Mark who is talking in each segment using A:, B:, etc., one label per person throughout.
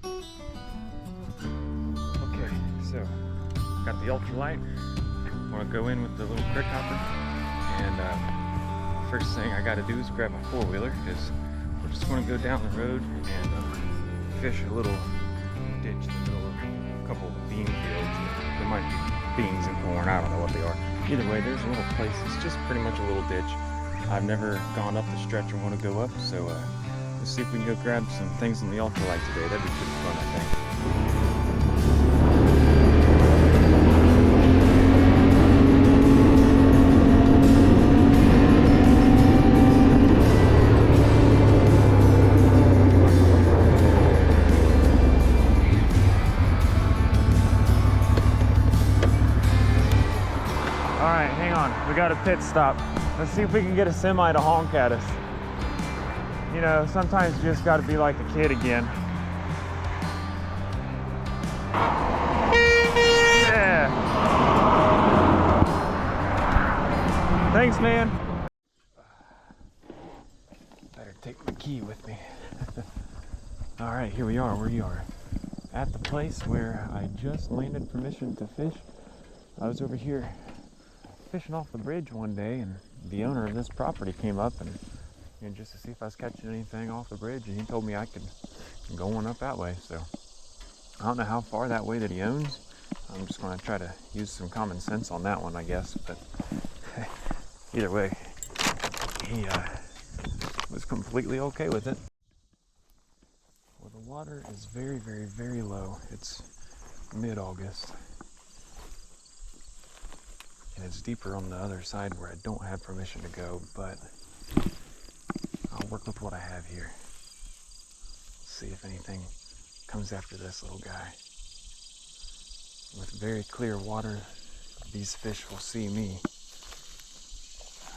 A: Okay, so got the ultralight. Want to go in with the little crick hopper, and first thing I got to do is grab my four-wheeler because we're just going to go down the road and fish a little ditch in the middle of a couple of bean fields. There might be beans and corn, I don't know what they are. Either way, there's a little place. It's just pretty much a little ditch. I've never gone up the stretch or want to go up, so let's see if we can go grab some things on the ultralight today. That'd be pretty fun, I think. Alright, hang on. We got a pit stop. Let's see if we can get a semi to honk at us. You know, sometimes you just gotta be like a kid again. Yeah! Thanks, man. Better take my key with me. Alright, here we are. Where you are. At the place where I just landed permission to fish. I was over here fishing off the bridge one day, and the owner of this property came up and just to see if I was catching anything off the bridge, and he told me I could go on up that way. So I don't know how far that way that he owns. I'm just going to try to use some common sense on that one, I guess. But either way, he was completely okay with it. Well, the water is very, very, very low. It's mid-August. And it's deeper on the other side where I don't have permission to go, but I'll work with what I have here. See if anything comes after this little guy. With very clear water, these fish will see me.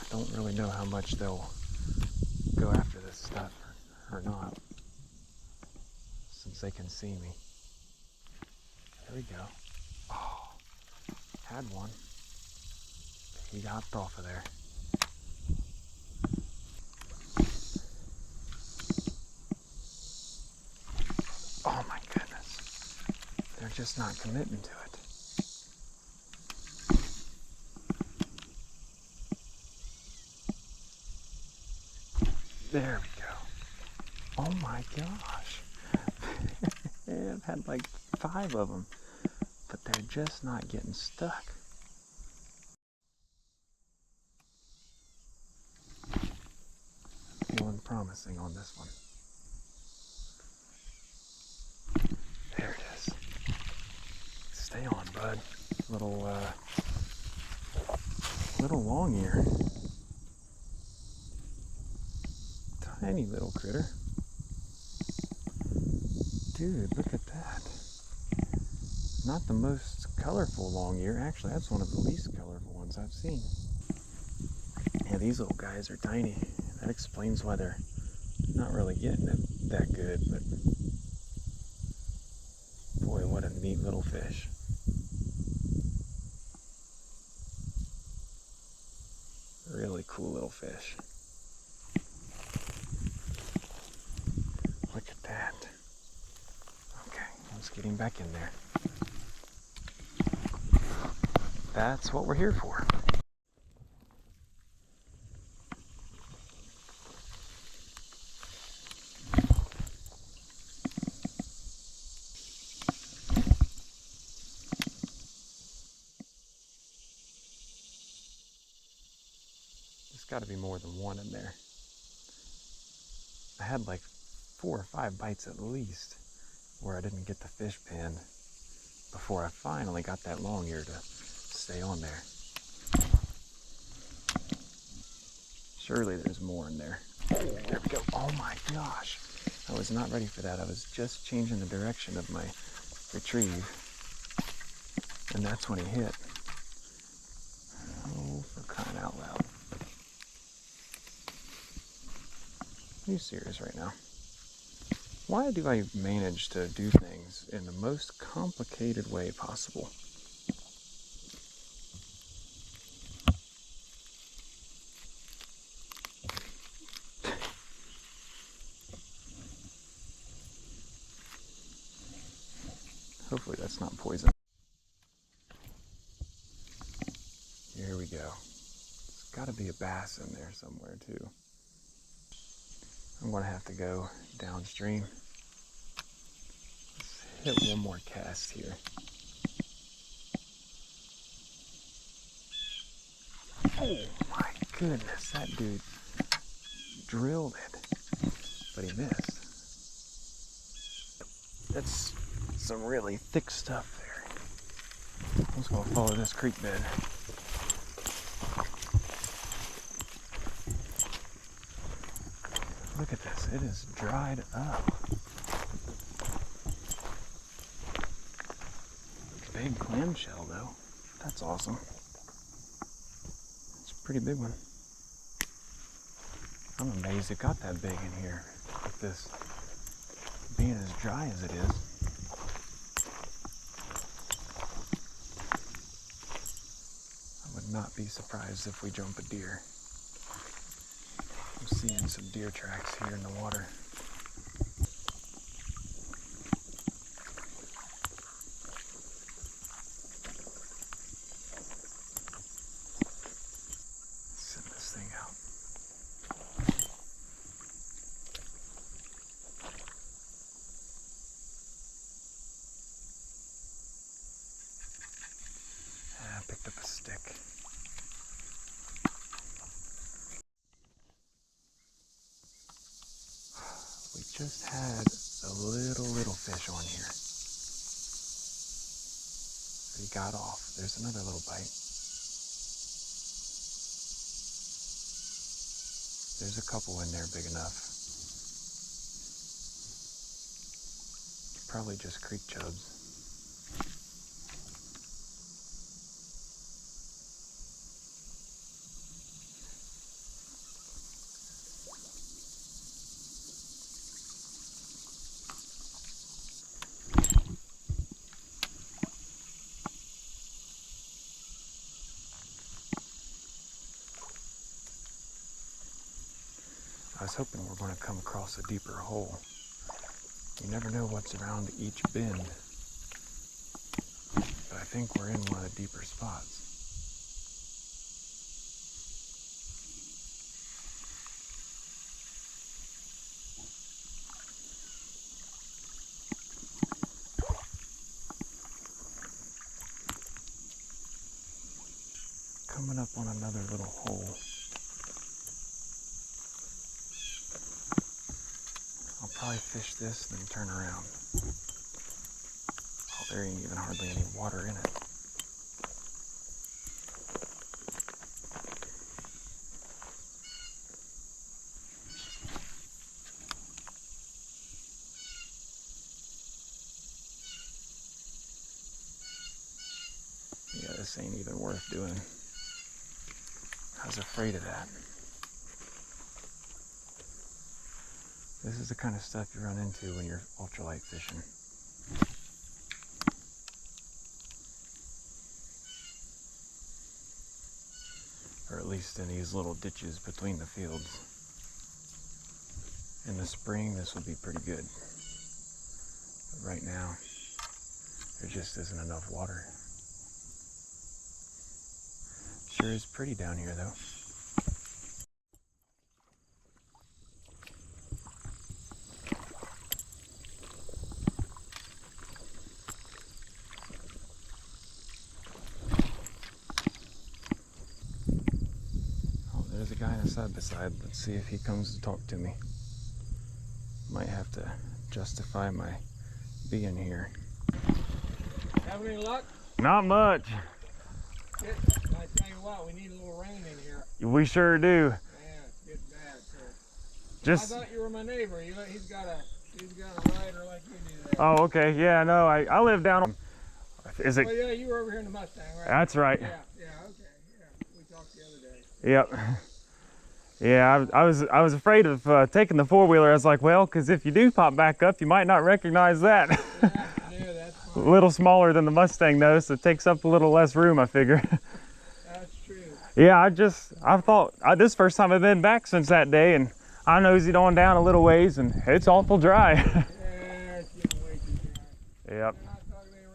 A: I don't really know how much they'll go after this stuff or not, since they can see me. There we go. Oh, had one. He hopped off of there. Oh my goodness. They're just not committing to it. There we go. Oh my gosh. I've had like 5 of them, but they're just not getting stuck. Feeling promising on this one. There it is. Stay on, bud. Little long ear. Tiny little critter. Dude, look at that. Not the most colorful long ear. Actually, that's one of the least colorful ones I've seen. Yeah, these little guys are tiny. That explains why they're not really getting it that good, but boy, what a neat little fish. Really cool little fish. Look at that. Okay, let's get him back in there. That's what we're here for. Got to be more than one in there. I had like 4 or 5 bites at least where I didn't get the fish pinned before I finally got that long ear to stay on there. Surely there's more in there. There we go. Oh my gosh. I was not ready for that. I was just changing the direction of my retrieve, and that's when he hit. Oh, for crying out loud. Are you serious right now? Why do I manage to do things in the most complicated way possible? Hopefully that's not poison. Here we go. There's got to be a bass in there somewhere too. I'm going to have to go downstream. Let's hit one more cast here. Oh my goodness, that dude drilled it, but he missed. That's some really thick stuff there. I'm just going to follow this creek bed. Look at this, it is dried up. Big clamshell though, that's awesome. It's a pretty big one. I'm amazed it got that big in here with this being as dry as it is. I would not be surprised if we jump a deer. I'm seeing some deer tracks here in the water. Send this thing out. I picked up a stick. We just had a little fish on here. He got off. There's another little bite. There's a couple in there big enough. Probably just creek chubs. I was hoping we're going to come across a deeper hole. You never know what's around each bend, but I think we're in one of the deeper spots. Coming up on another little hole. I'll probably fish this, then turn around. Oh, there ain't even hardly any water in it. Yeah, this ain't even worth doing. I was afraid of that. This is the kind of stuff you run into when you're ultralight fishing. Or at least in these little ditches between the fields. In the spring, this will be pretty good. But right now, there just isn't enough water. Sure is pretty down here though. There's a guy in a side by side. Let's see if he comes to talk to me. Might have to justify my being here.
B: Having any luck?
A: Not much.
B: Shit, I tell you what, we need a little rain in here.
A: We sure do.
B: Man, it's getting bad. So.
A: Just.
B: I thought you were my neighbor. He's got a rider like you do there.
A: Oh, okay. Yeah, no, I live down on. Is it?
B: Well, yeah, you were over here in the Mustang, right?
A: That's right.
B: Yeah, okay. Yeah, we talked the other day.
A: Yep. Yeah, I was afraid of taking the four-wheeler. I was like, well, because if you do pop back up, you might not recognize that.
B: Yeah, no, that's fine.
A: A little smaller than the Mustang though, so it takes up a little less room, I figure.
B: That's true.
A: Yeah, I thought this is the first time I've been back since that day, and I nosed on down a little ways, and it's awful dry.
B: Yeah, it's getting way too dry.
A: Yep.
B: They're not talking any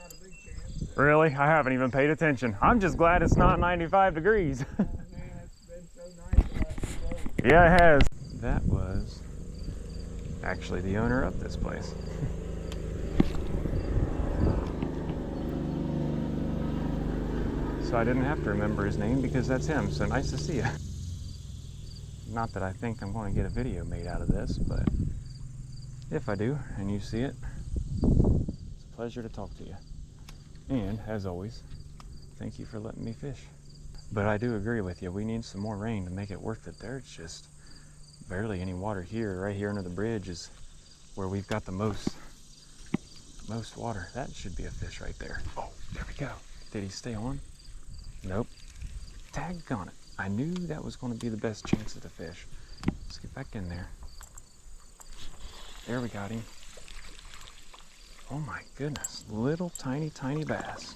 B: not a big chance.
A: Really? I haven't even paid attention. I'm just glad it's not 95 degrees.
B: Oh, man, it's been so nice the last few days.
A: Yeah, it has. That was actually the owner of this place. So I didn't have to remember his name because that's him. So nice to see you. Not that I think I'm going to get a video made out of this, but if I do and you see it, it's a pleasure to talk to you. And as always, thank you for letting me fish. But I do agree with you. We need some more rain to make it worth it. There's just barely any water here. Right here under the bridge is where we've got the most water. That should be a fish right there. Oh, there we go. Did he stay on? Nope. Tagged on it. I knew that was going to be the best chance of the fish. Let's get back in there. There, we got him. Oh my goodness. Little tiny, tiny bass.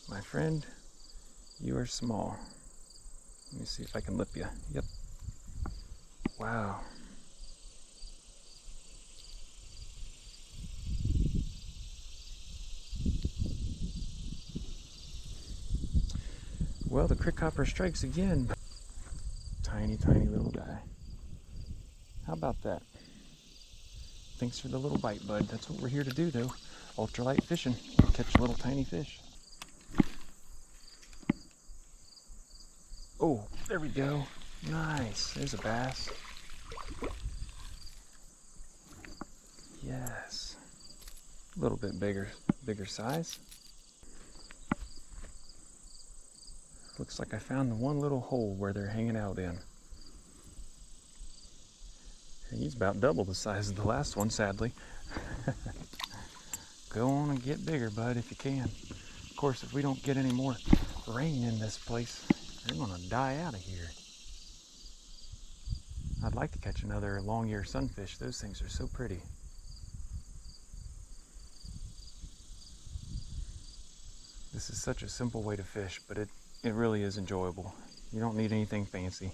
A: My friend, you are small. Let me see if I can lip you. Yep. Wow. Well, the crick hopper strikes again. Tiny, tiny little guy. How about that? Thanks for the little bite, bud. That's what we're here to do, though. Ultralight fishing. Catch little tiny fish. Oh, there we go. Nice. There's a bass. Yes. A little bit bigger size. Looks like I found the one little hole where they're hanging out in. And he's about double the size of the last one, sadly. Go on and get bigger, bud, if you can. Of course, if we don't get any more rain in this place, they're gonna die out of here. I'd like to catch another long-ear sunfish. Those things are so pretty. This is such a simple way to fish, but it really is enjoyable. You don't need anything fancy.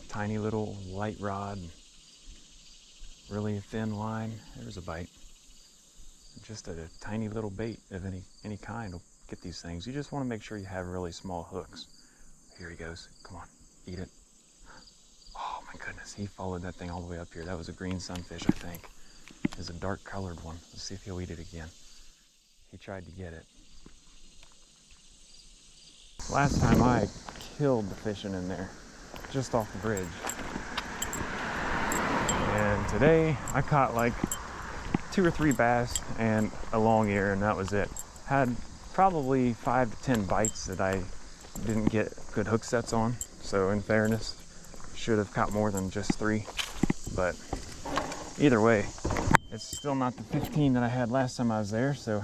A: Tiny little light rod, really thin line. There's a bite. Just a tiny little bait of any kind will get these things. You just want to make sure you have really small hooks. Here he goes. Come on, eat it. Oh my goodness, he followed that thing all the way up here. That was a green sunfish, I think. It's a dark colored one. Let's see if he'll eat it again. He tried to get it. Last time I killed the fishing in there, just off the bridge. And today I caught like 2 or 3 bass and a long ear, and that was it. Had probably 5 to 10 bites that I didn't get good hook sets on. So in fairness, should have caught more than just 3. But either way, it's still not the 15 that I had last time I was there. So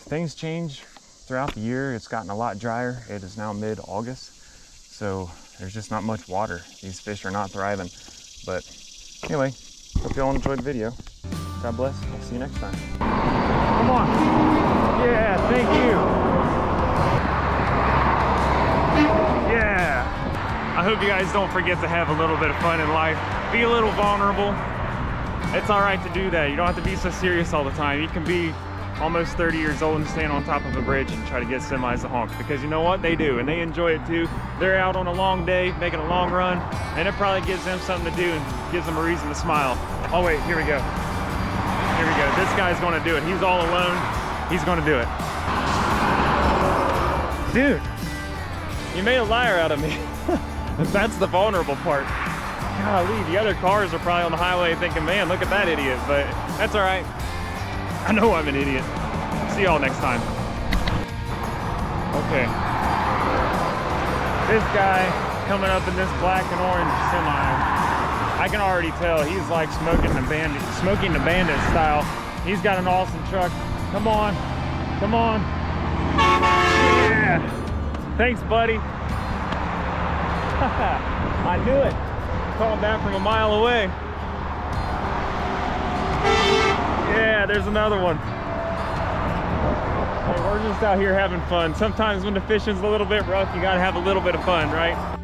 A: things change throughout the year. It's gotten a lot drier. It is now mid-August, so there's just not much water. These fish are not thriving. But anyway, hope you all enjoyed the video. God bless. I'll see you next time. Come on. Yeah, thank you. Yeah. I hope you guys don't forget to have a little bit of fun in life. Be a little vulnerable. It's all right to do that. You don't have to be so serious all the time. You can be almost 30 years old and stand on top of a bridge and try to get semis to honk, because you know what, they do, and they enjoy it too. They're out on a long day making a long run, and it probably gives them something to do and gives them a reason to smile. Oh wait, here we go. Here we go. This guy's going to do it. He's all alone. He's going to do it. Dude, you made a liar out of me. That's the vulnerable part. Golly, the other cars are probably on the highway thinking, man, look at that idiot, but that's all right. I know I'm an idiot. See y'all next time. Okay. This guy coming up in this black and orange semi, I can already tell he's like smoking the bandit style. He's got an awesome truck. Come on. Come on. Yeah. Thanks, buddy. I knew it. Called that from a mile away. Yeah, there's another one. Hey, we're just out here having fun. Sometimes when the fishing's a little bit rough, you gotta have a little bit of fun, right?